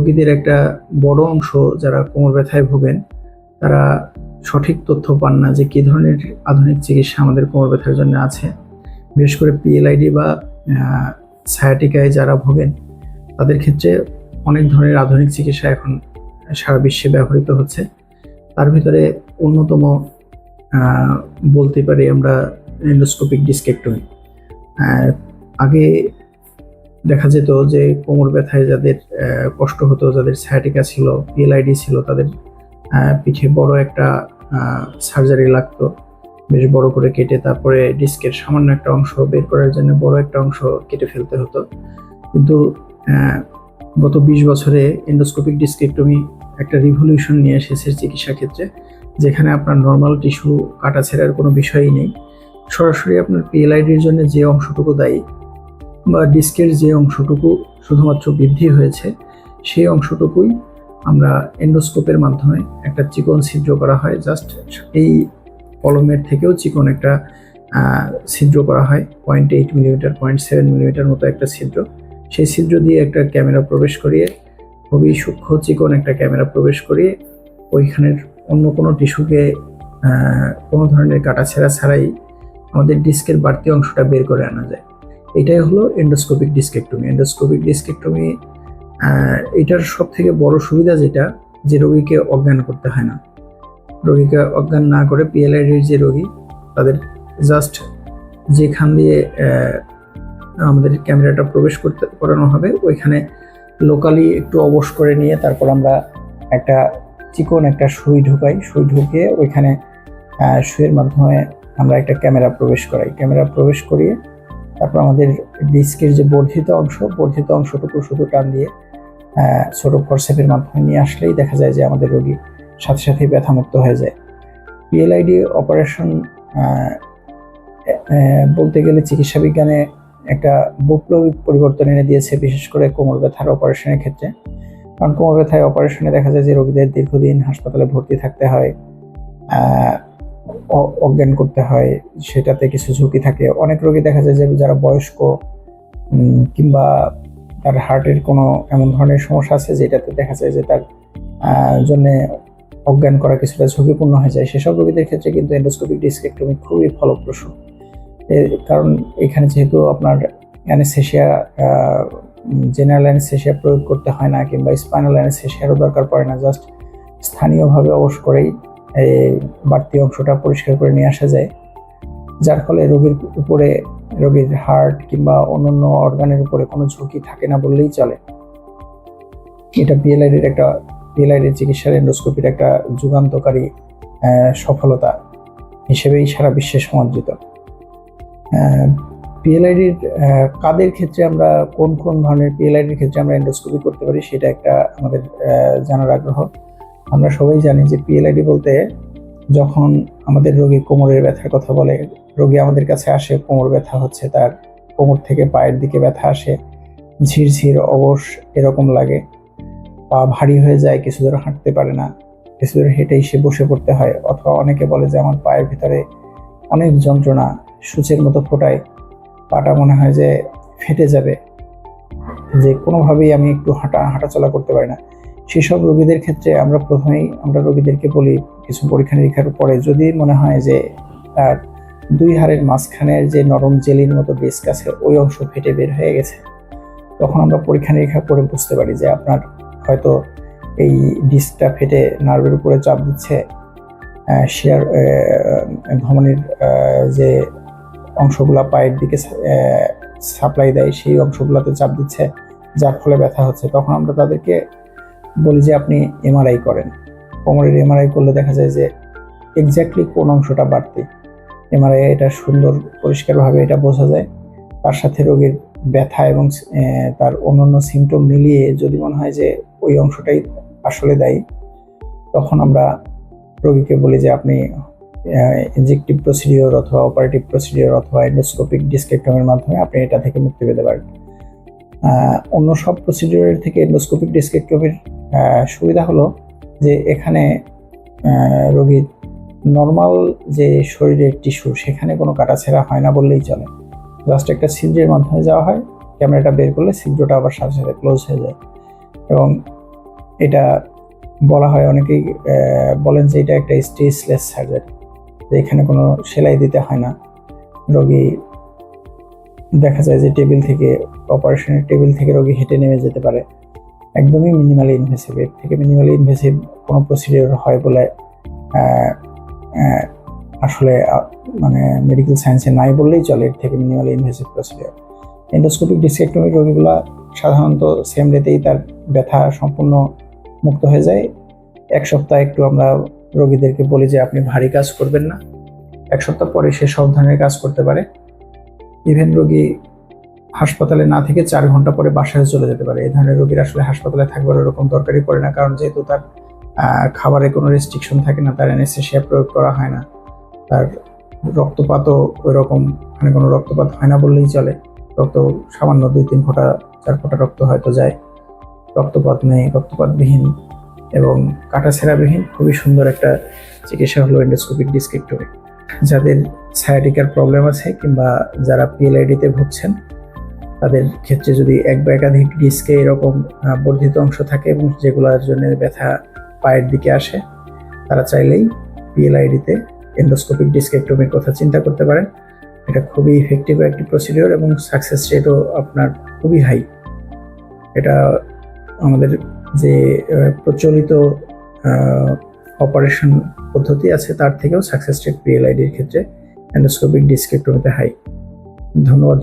রোগীদের একটা বড় অংশ যারা কোমর ব্যথায় ভোগেন তারা সঠিক তথ্য পান না যে কী ধরনের আধুনিক চিকিৎসা আমাদের কোমর ব্যথার জন্য আছে। বিশেষ করে পিএলআইডি বা সায়াটিকায় যারা ভোগেন তাদের ক্ষেত্রে অনেক ধরনের আধুনিক চিকিৎসা এখন সারা বিশ্বে ব্যবহৃত হচ্ছে। তার ভিতরে অন্যতম বলতে পারি আমরা এন্ডোস্কোপিক ডিস্কেক্টমি। আগে দেখা যেত যে কোমর ব্যথায় যাদের কষ্ট হতো, যাদের সায়াটিকা ছিল, পিএলআইডি ছিল, তাদের পিঠে বড় একটা সার্জারি লাগতো, বেশ বড় করে কেটে তারপরে ডিস্কের সামান্য একটা অংশ বের করার জন্য বড় একটা অংশ কেটে ফেলতে হতো। কিন্তু গত 20 বছরে এন্ডোস্কোপিক ডিস্কেক্টমি একটা রিভলিউশন নিয়ে এসেছে চিকিৎসা ক্ষেত্রে, যেখানে আপনার নর্মাল টিস্যু কাটা ছেঁড়ার কোনো বিষয়ই নেই। সরাসরি আপনার পিএলআইডির জন্য যে অংশটুকু দায়ী বা ডিস্কের যে অংশটুকু শুধুমাত্র বৃদ্ধি হয়েছে সেই অংশটুকুই আমরা এন্ডোস্কোপের মাধ্যমে একটা চিকন ছিদ্র করা হয়। জাস্ট এই কলমের থেকেও চিকন একটা ছিদ্র করা হয়, 0.8 মিলিমিটার 0.7 মিলিমিটার মতো একটা ছিদ্র। সেই ছিদ্র দিয়ে একটা ক্যামেরা প্রবেশ করিয়ে, খুবই সূক্ষ্ম চিকন একটা ক্যামেরা প্রবেশ করিয়ে ওইখানের অন্য কোনো টিস্যুকে কোনো ধরনের কাটাছেঁড়া ছাড়াই আমাদের ডিস্কের বাড়তি অংশটা বের করে আনা যায়। এটাই হলো এন্ডোস্কোপিক ডিস্কেক্টমি। এন্ডোস্কোপিক ডিস্কেক্টমি এটার সব থেকে বড় সুবিধা যেটা, যে রোগীকে অজ্ঞান করতে হয় না। রোগীকে অজ্ঞান না করে পিএলআইডির যে রোগী তাদের জাস্ট যেখান দিয়ে আমাদের ক্যামেরাটা প্রবেশ করানো হবে ওইখানে লোকালি একটু অবশ করে নিয়ে তারপর আমরা একটা চিকন একটা সুই ঢুকাই, সুই ঢুকিয়ে ওইখানে সুইয়ের মাধ্যমে আমরা একটা ক্যামেরা প্রবেশ করাই। ক্যামেরা প্রবেশ করিয়ে তারপর আমাদের ডিস্কের যে বর্ধিত অংশটুকু শুধু টান দিয়ে ছোট ফরসেপের মাধ্যমে নিয়ে আসলেই দেখা যায় যে আমাদের রোগী সাথে সাথেই ব্যথামুক্ত হয়ে যায়। পিএলআইডি অপারেশন বলতে গেলে চিকিৎসা বিজ্ঞানে একটা বৈপ্লবিক পরিবর্তন এনে দিয়েছে, বিশেষ করে কোমর ব্যথার অপারেশনের ক্ষেত্রে। কারণ কোমর ব্যথায় অপারেশনে দেখা যায় যে রোগীদের দীর্ঘদিন হাসপাতালে ভর্তি থাকতে হয়, অজ্ঞান করতে হয়, সেটাতে কিছু ঝুঁকি থাকে। অনেক রোগী দেখা যায় যে যারা বয়স্ক কিংবা তার হার্টের কোনো এমন ধরনের সমস্যা আছে যেটাতে দেখা যায় যে তার জন্য অজ্ঞান করা কিছুটা ঝুঁকিপূর্ণ হয়ে যায়। সেসব রোগীদের ক্ষেত্রে কিন্তু এন্ডোস্কোপিক ডিস্কেক্টমি খুবই ফলপ্রসূ। কারণ এখানে যেহেতু আপনার অ্যানেস্থেশিয়া, জেনারেল অ্যানেস্থেশিয়া প্রয়োগ করতে হয় না কিংবা স্পাইনাল অ্যানেস্থেশিয়ারও দরকার পড়ে না, জাস্ট স্থানীয়ভাবে অবশ করেই এই বাড়তি অংশটা পরিষ্কার করে নিয়ে আসা যায়, যার ফলে রোগীর উপরে, রোগীর হার্ট কিংবা অন্যান্য অর্গানের উপরে কোনো ঝুঁকি থাকে না বললেই চলে। এটা পিএলআইডির চিকিৎসার এন্ডোস্কোপির একটা যুগান্তকারী সফলতা হিসেবেই সারা বিশ্বে সমাদৃত। পিএলআইডির কাদের ক্ষেত্রে আমরা কোন ধরনের পিএলআইডির ক্ষেত্রে আমরা এন্ডোস্কোপি করতে পারি সেটা একটা আমাদের জানার আগ্রহ। আমরা সবাই জানি যে পিএলআইডি বলতে যখন আমাদের রোগী কোমরের ব্যথার কথা বলে, রোগী আমাদের কাছে আসে, কোমর ব্যথা হচ্ছে, তার কোমর থেকে পায়ের দিকে ব্যথা আসে, ঝিরঝির অবশ এরকম লাগে, পা ভারী হয়ে যায়, কিছু দূর হাঁটতে পারে না, কিছু দূর হেঁটেই সে বসে পড়তে হয়। অথবা অনেকে বলে যে আমার পায়ের ভিতরে অনেক যন্ত্রণা, সূচের মতো ফোটায়, পাটা মনে হয় যে ফেটে যাবে, যে কোনোভাবেই আমি একটু হাঁটাচলা করতে পারি না। সেসব রোগীদের ক্ষেত্রে আমরা প্রথমেই রোগীদেরকে বলি, কিছু পরীক্ষা নিরীক্ষার পরে যদি মনে হয় যে তার দুই হাড়ের মাঝখানের যে নরম জেলির মতো ডিস্ক আছে ওই অংশ ফেটে বের হয়ে গেছে, তখন আমরা পরীক্ষা নিরীক্ষা করে বুঝতে পারি যে আপনার হয়তো এই ডিস্কটা ফেটে নার্ভের উপরে চাপ দিচ্ছে, শিয়ার ধমনির যে অংশগুলা পায়ের দিকে সাপ্লাই দেয় সেই অংশগুলোতে চাপ দিচ্ছে, যার ফলে ব্যথা হচ্ছে। তখন আমরা তাদেরকে বলি যে আপনি এমআরআই করেন। কোমরের এমআরআই করলে দেখা যায় যে এক্স্যাক্টলি কোন অংশটা বাড়তি, এমআরআই এটা সুন্দর পরিষ্কারভাবে এটা বোঝা যায়। তার সাথে রোগীর ব্যথা এবং তার অন্যান্য সিমটম মিলিয়ে যদি মনে হয় যে ওই অংশটাই আসলে দায়ী, তখন আমরা রোগীকে বলি যে আপনি ইনজেক্টিভ প্রসিডিওর অথবা অপারেটিভ প্রসিডিওর অথবা এন্ডোস্কোপিক ডিস্কেক্টমির মাধ্যমে আপনি এটা থেকে মুক্তি পেতে পারেন। অন্য সব প্রসিডিওরের থেকে এন্ডোস্কোপিক ডিস্কেক্টমির সুবিধা হলো যে এখানে রোগীর নর্মাল যে শরীরের টিস্যু সেখানে কোনো কাটাছেঁড়া হয় না বললেই চলে। জাস্ট একটা ছিদ্রের মাধ্যমে যাওয়া হয়, ক্যামেরাটা বের করলে ছিদ্রটা আবার সাথে সাথে ক্লোজ হয়ে যায়। এবং এটা বলা হয়, অনেকেই বলেন যে এটা একটা স্টেজলেস সার্জারি, এখানে কোনো সেলাই দিতে হয় না। রোগী দেখা যায় যে অপারেশনের টেবিল থেকে রোগী হেঁটে নেমে যেতে পারে। একদমই মিনিমালি ইনভেসিভ। এর থেকে মিনিমালি ইনভেসিভ কোনো প্রসিডিওর হয় বলে আসলে মানে মেডিকেল সায়েন্সে নাই বললেই চলে। এর থেকে মিনিমালি ইনভেসিভ প্রসিডিওর এন্ডোস্কোপিক ডিস্কেক্টমি রোগীগুলা সাধারণত সেম ডেতেই তার ব্যথা সম্পূর্ণ মুক্ত হয়ে যায়। এক সপ্তাহ একটু আমরা রোগীদেরকে বলি যে আপনি ভারী কাজ করবেন না, এক সপ্তাহ পরে সে সব ধরনের কাজ করতে পারে। ইভেন রোগী হাসপাতালে না থেকে 4 ঘন্টা পরে বাসায় চলে যেতে পারে। এই ধরনের রোগীর আসলে হাসপাতালে থাকবার ওরকম দরকারই পড়ে না, কারণ যেহেতু তার খাবারে কোনো রেস্ট্রিকশন থাকে না, তার অ্যানেস্থেসিয়া প্রয়োগ করা হয় না, তার রক্তপাতও ওই রকম মানে কোনো রক্তপাত হয় না বললেই চলে। রক্ত সামান্য 2-3 ফোঁটা 4 ফোঁটা রক্ত হয়তো যায়, রক্তপাত নেই, রক্তপাতবিহীন এবং কাটাছেঁড়াবিহীন খুবই সুন্দর একটা চিকিৎসা হলো এন্ডোস্কোপিক ডিস্কেক্টমি। যাদের সায়াটিকার প্রবলেম আছে কিংবা যারা পিএলআইডিতে ভুগছেন, তাদের ক্ষেত্রে যদি এক বা একাধিক ডিস্কে এরকম বর্ধিত অংশ থাকে এবং যেগুলোর জন্য ব্যথা পায়ের দিকে আসে, তারা চাইলেই পিএলআইডিতে এন্ডোস্কোপিক ডিস্কেক্টমির কথা চিন্তা করতে পারেন। এটা খুবই ইফেক্টিভ একটি প্রসিডিওর এবং সাকসেস রেটও আপনার খুবই হাই। এটা আমাদের যে প্রচলিত অপারেশন পদ্ধতি আছে তার থেকেও সাকসেস রেট পিএলআইডির ক্ষেত্রে এন্ডোস্কোপিক ডিস্কেক্টমিতে হাই। ধন্যবাদ।